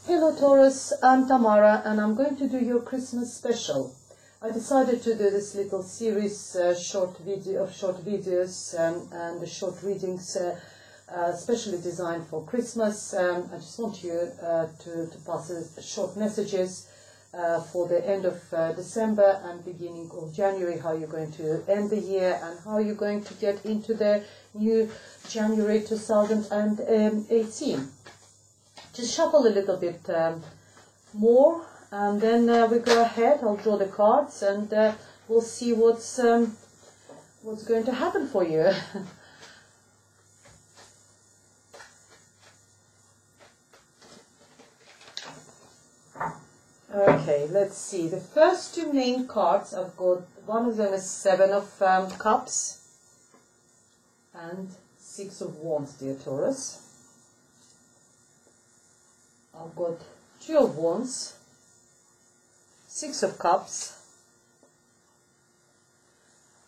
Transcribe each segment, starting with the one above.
Hello Taurus, I'm Tamara and I'm going to do your Christmas special. I decided to do this little series short videos and the short readings specially designed for Christmas. I just want you to pass short messages for the end of December and beginning of January, how you're going to end the year and how you're going to get into the new January 2018. Just shuffle a little bit more, and then we go ahead. I'll draw the cards, and we'll see what's going to happen for you. Okay, let's see. The first two main cards I've got. One of them is Seven of Cups and Six of Wands, dear Taurus. I've got Two of Wands, Six of Cups,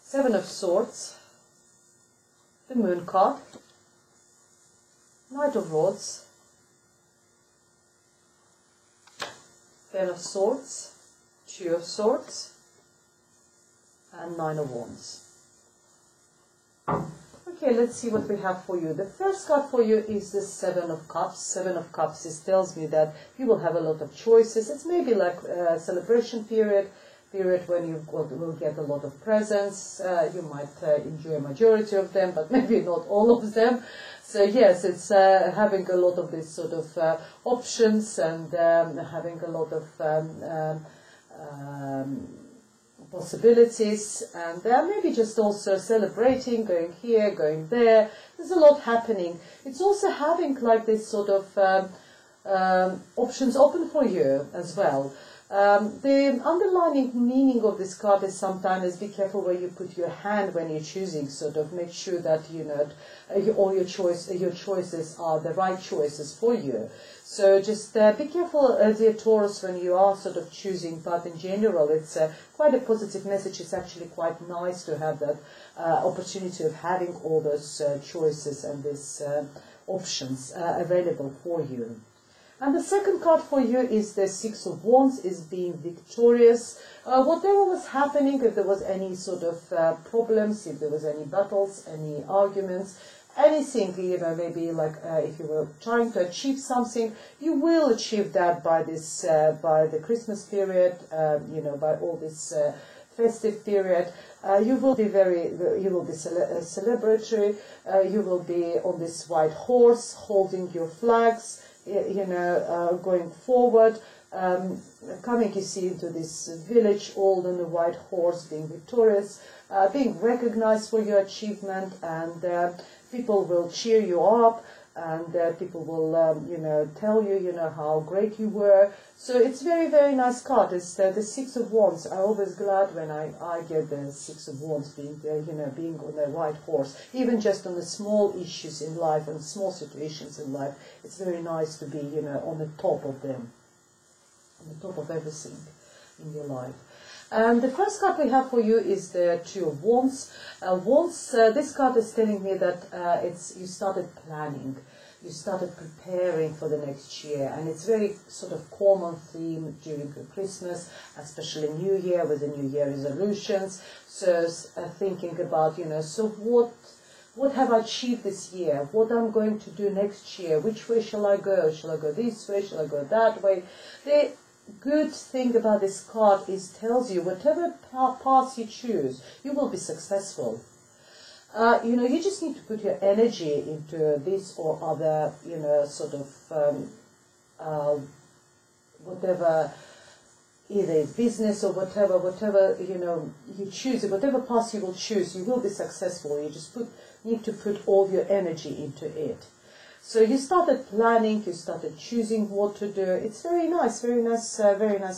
Seven of Swords, the Moon card, Knight of Rods, Ten of Swords, Two of Swords, and Nine of Wands. Okay, let's see what we have for you. The first card for you is the Seven of Cups. Seven of Cups tells me that you will have a lot of choices. It's maybe like a celebration period when you will get a lot of presents. You might enjoy a majority of them, but maybe not all of them. So yes, it's having a lot of these sort of options and having a lot of possibilities, and maybe just also celebrating, going here, going there. There's a lot happening. It's also having like this sort of options open for you as well. The underlying meaning of this card is sometimes be careful where you put your hand when you're choosing. Sort of make sure that all your choices are the right choices for you. So just be careful, dear Taurus, when you are sort of choosing. But in general, it's quite a positive message. It's actually quite nice to have that opportunity of having all those choices and these options available for you. And the second card for you is the Six of Wands, is being victorious. Whatever was happening, if there was any sort of problems, if there was any battles, any arguments, anything, maybe like if you were trying to achieve something, you will achieve that by this, by the Christmas period, by all this festive period. You will be celebratory. You will be on this white horse, holding your flags. Going forward, coming, you see, into this village, all on the white horse, being victorious, being recognized for your achievement, and people will cheer you up, and people will, tell you, how great you were. So it's very, very nice card. It's the Six of Wands. I'm always glad when I get the Six of Wands being there, being on the white horse. Even just on the small issues in life and small situations in life, it's very nice to be, on the top of them, on the top of everything in your life. And the first card we have for you is the Two of Wands. This card is telling me that you started planning, you started preparing for the next year, and it's very sort of common theme during Christmas, especially New Year with the New Year resolutions. So thinking about, so what have I achieved this year? What I'm going to do next year? Which way shall I go? Shall I go this way? Shall I go that way? The good thing about this card is tells you whatever path you choose, you will be successful. You just need to put your energy into this or other, sort of whatever, either it's business or whatever, you choose, whatever path you will choose, you will be successful. You just need to put all your energy into it. So you started planning, you started choosing what to do. It's very nice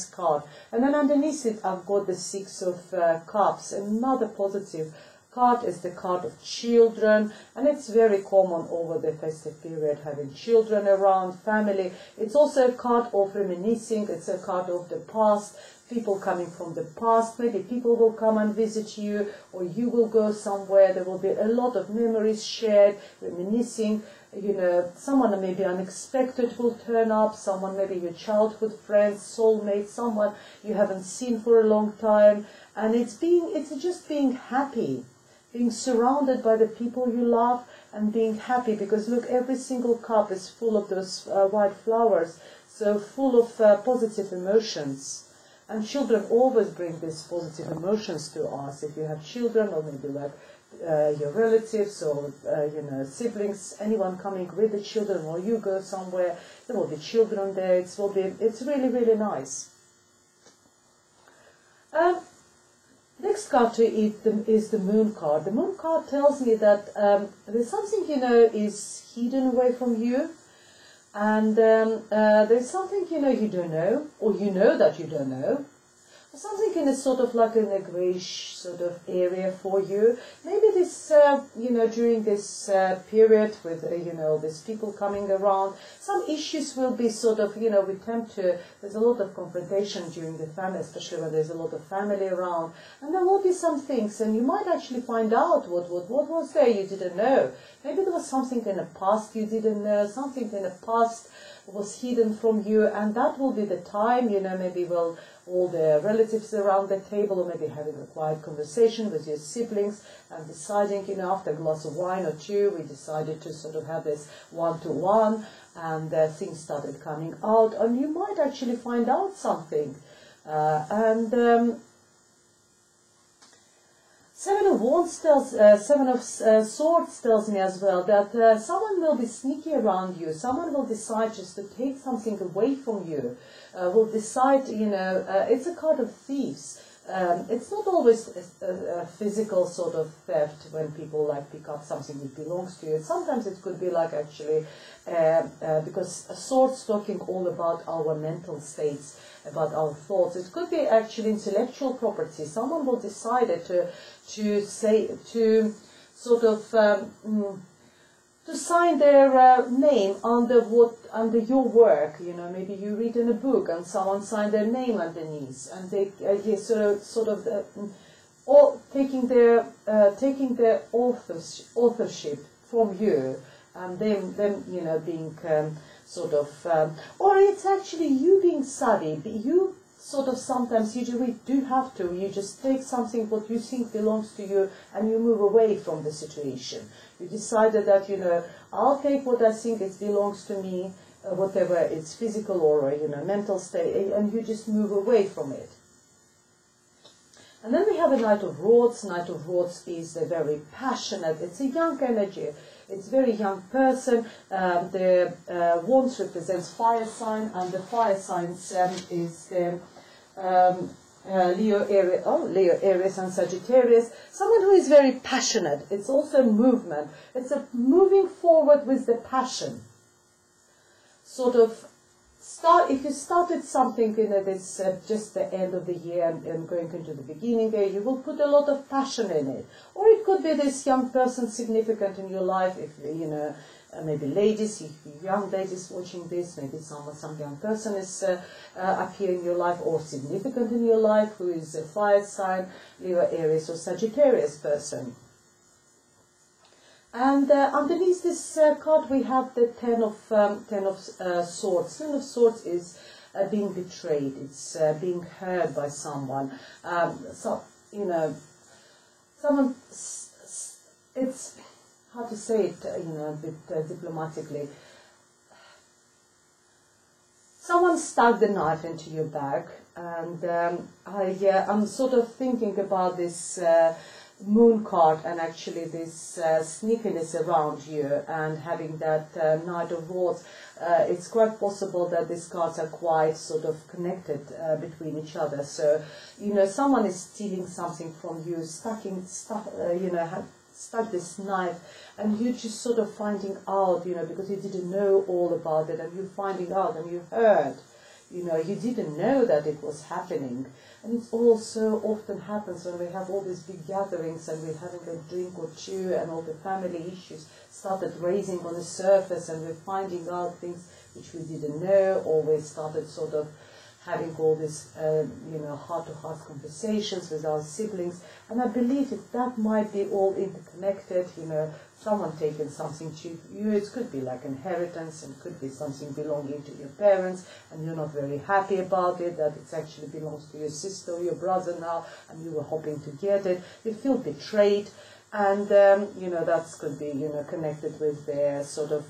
card. And then underneath it, I've got the Six of Cups, another positive card is the card of children, and it's very common over the festive period having children around, family. It's also a card of reminiscing, it's a card of the past, people coming from the past. Maybe people will come and visit you, or you will go somewhere. There will be a lot of memories shared, reminiscing. You know, someone maybe unexpected will turn up, someone maybe your childhood friends, soulmate, someone you haven't seen for a long time. And it's just being happy, being surrounded by the people you love and being happy, because look, every single cup is full of those white flowers, so full of positive emotions. And children always bring these positive emotions to us. If you have children, or maybe like your relatives or you know, siblings, anyone coming with the children, or you go somewhere, there will be children there. It's really, really nice. Next card to it is the moon card. The moon card tells me that there's something, you know, is hidden away from you, and there's something, you know, you don't know, or you know that you don't know. Something in a sort of like in a greyish sort of area for you. Maybe this, you know, during this period with, you know, these people coming around, some issues will be sort of, you know, there's a lot of confrontation during the family, especially when there's a lot of family around. And there will be some things, and you might actually find out what was there you didn't know. Maybe there was something in the past you didn't know, something in the past was hidden from you, and that will be the time, you know, maybe all the relatives around the table, or maybe having a quiet conversation with your siblings and deciding, you know, after a glass of wine or two, we decided to sort of have this one-to-one, and things started coming out, and you might actually find out something. Seven of Swords tells me as well that someone will be sneaky around you. Someone will decide just to take something away from you. Will decide, you know, it's a card of thieves. It's not always a physical sort of theft when people like pick up something that belongs to you. Sometimes it could be like actually, because Swords talking all about our mental states, about our thoughts. It could be actually intellectual property. Someone will decide to sign their name under your work. You know, maybe you read in a book and someone signed their name underneath, and they or taking their authorship from you, and them you know, being or it's actually you being savvy. You sort of sometimes you do have to. You just take something what you think belongs to you, and you move away from the situation. You decided that, you know, I'll take what I think it belongs to me, whatever it's physical or, you know, mental state, and you just move away from it. And then we have a Knight of Swords. Knight of Swords is a very passionate, it's a young energy. It's a very young person. The wands represents fire sign, and the fire signs is the Leo, Aries and Sagittarius. Someone who is very passionate. It's also movement. It's a moving forward with the passion. Sort of if you started something, you know, this just the end of the year and going into the beginning there, you will put a lot of passion in it. Or it could be this young person significant in your life, if you know, maybe ladies, if young ladies watching this, maybe some young person is up here in your life, or significant in your life, who is a fire sign, Leo, Aries or Sagittarius person. And underneath this card we have the Ten of Swords. Ten of Swords is being betrayed. It's being hurt by someone. So, you know, someone. It's hard to say it, you know, a bit diplomatically. Someone stuck the knife into your back, and I'm sort of thinking about this. Moon card, and actually this sneakiness around you, and having that Knight of Swords, it's quite possible that these cards are quite sort of connected between each other. So, you know, someone is stealing something from you, stuck this knife, and you're just sort of finding out, you know, because you didn't know all about it, and you're finding out, and you heard. you know, you didn't know that it was happening. And it also often happens when we have all these big gatherings and we're having a drink or two and all the family issues started raising on the surface and we're finding out things which we didn't know, or we started sort of having all these, you know, heart-to-heart conversations with our siblings. And I believe that might be all interconnected, you know, someone taking something to you. It could be like inheritance, and could be something belonging to your parents, and you're not very happy about it, that it actually belongs to your sister or your brother now, and you were hoping to get it. You feel betrayed. And, you know, that could be, you know, connected with the sort of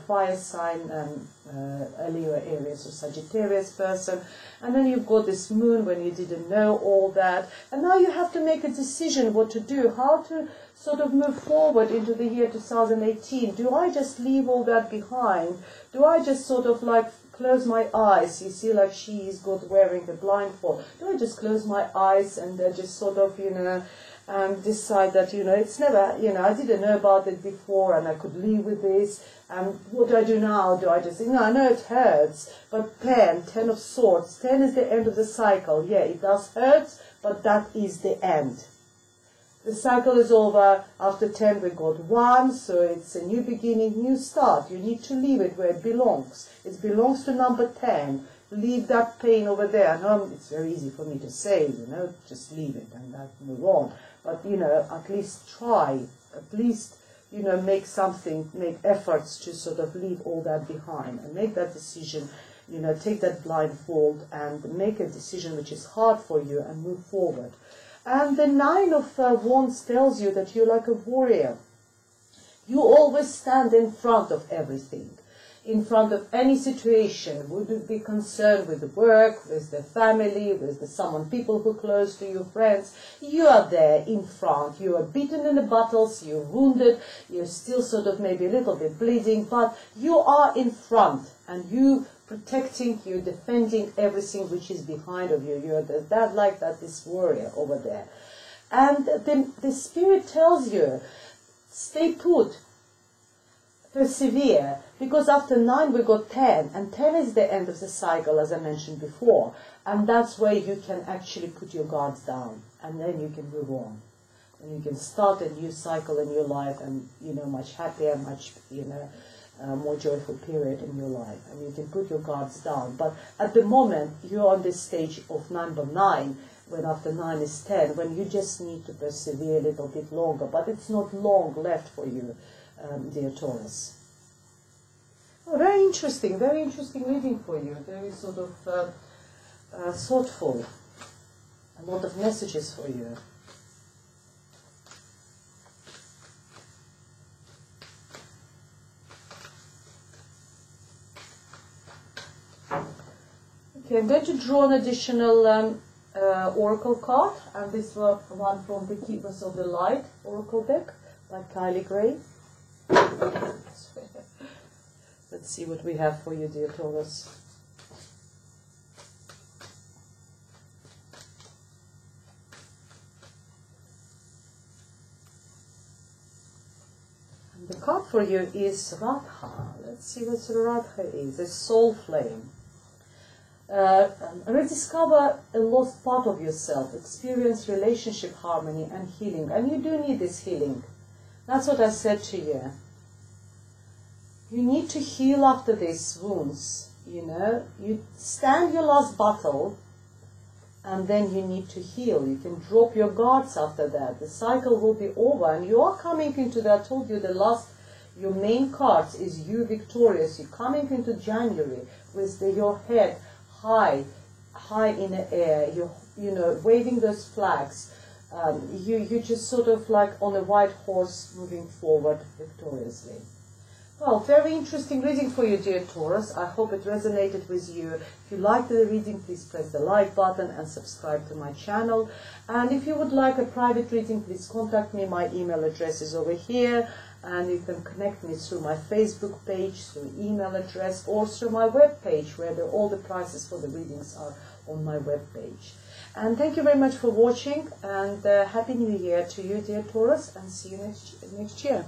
fire sign, Leo, Aries, or Sagittarius person. And then you've got this moon when you didn't know all that. And now you have to make a decision what to do, how to sort of move forward into the year 2018. Do I just leave all that behind? Do I just sort of like close my eyes? You see, like she's got wearing the blindfold. Do I just close my eyes and just sort of, you know, decide that, you know, it's never, you know, I didn't know about it before and I could live with this. And what do I do now? Do I just think, no, I know it hurts, but 10 of swords, 10 is the end of the cycle. Yeah, it does hurt, but that is the end. The cycle is over. After 10 we got 1, so it's a new beginning, new start. You need to leave it where it belongs. It belongs to number 10. Leave that pain over there. No, it's very easy for me to say, you know, just leave it and move on. But, you know, at least try, at least, you know, make efforts to sort of leave all that behind and make that decision, you know, take that blindfold and make a decision which is hard for you and move forward. And the 9 of Wands tells you that you're like a warrior. You always stand in front of everything. In front of any situation. Would you be concerned with the work, with the family, with people who are close to you, friends? You are there in front. You are beaten in the battles, you're wounded, you're still sort of maybe a little bit bleeding, but you are in front and you protecting, you're defending everything which is behind of you. You're this warrior over there. And the spirit tells you, stay put. Persevere, because after 9 we got 10, and 10 is the end of the cycle, as I mentioned before, and that's where you can actually put your guards down, and then you can move on, and you can start a new cycle in your life, and, you know, much happier, much, you know, more joyful period in your life, and you can put your guards down. But at the moment you're on this stage of number 9, when after 9 is 10, when you just need to persevere a little bit longer, but it's not long left for you. Dear Taurus. Oh, very interesting reading for you. Very sort of thoughtful. A lot of messages for you. Okay, I'm going to draw an additional oracle card, and this one from the Keepers of the Light oracle deck by Kylie Gray. Let's see what we have for you, dear Taurus. And the card for you is Radha. Let's see what Radha is. A soul flame. Rediscover a lost part of yourself. Experience relationship harmony and healing. And you do need this healing. That's what I said to you. You need to heal after these wounds, you know. You stand your last battle, and then you need to heal. You can drop your guards after that. The cycle will be over, and you are coming into that. I told you your main cards is you victorious. You're coming into January with your head high in the air. You know, waving those flags. You just sort of like on a white horse moving forward victoriously. Well, very interesting reading for you, dear Taurus. I hope it resonated with you. If you liked the reading, please press the like button and subscribe to my channel. And if you would like a private reading, please contact me. My email address is over here. And you can connect me through my Facebook page, through email address, or through my web page, where all the prices for the readings are on my web page. And thank you very much for watching, and Happy New Year to you, dear Taurus, and see you next year.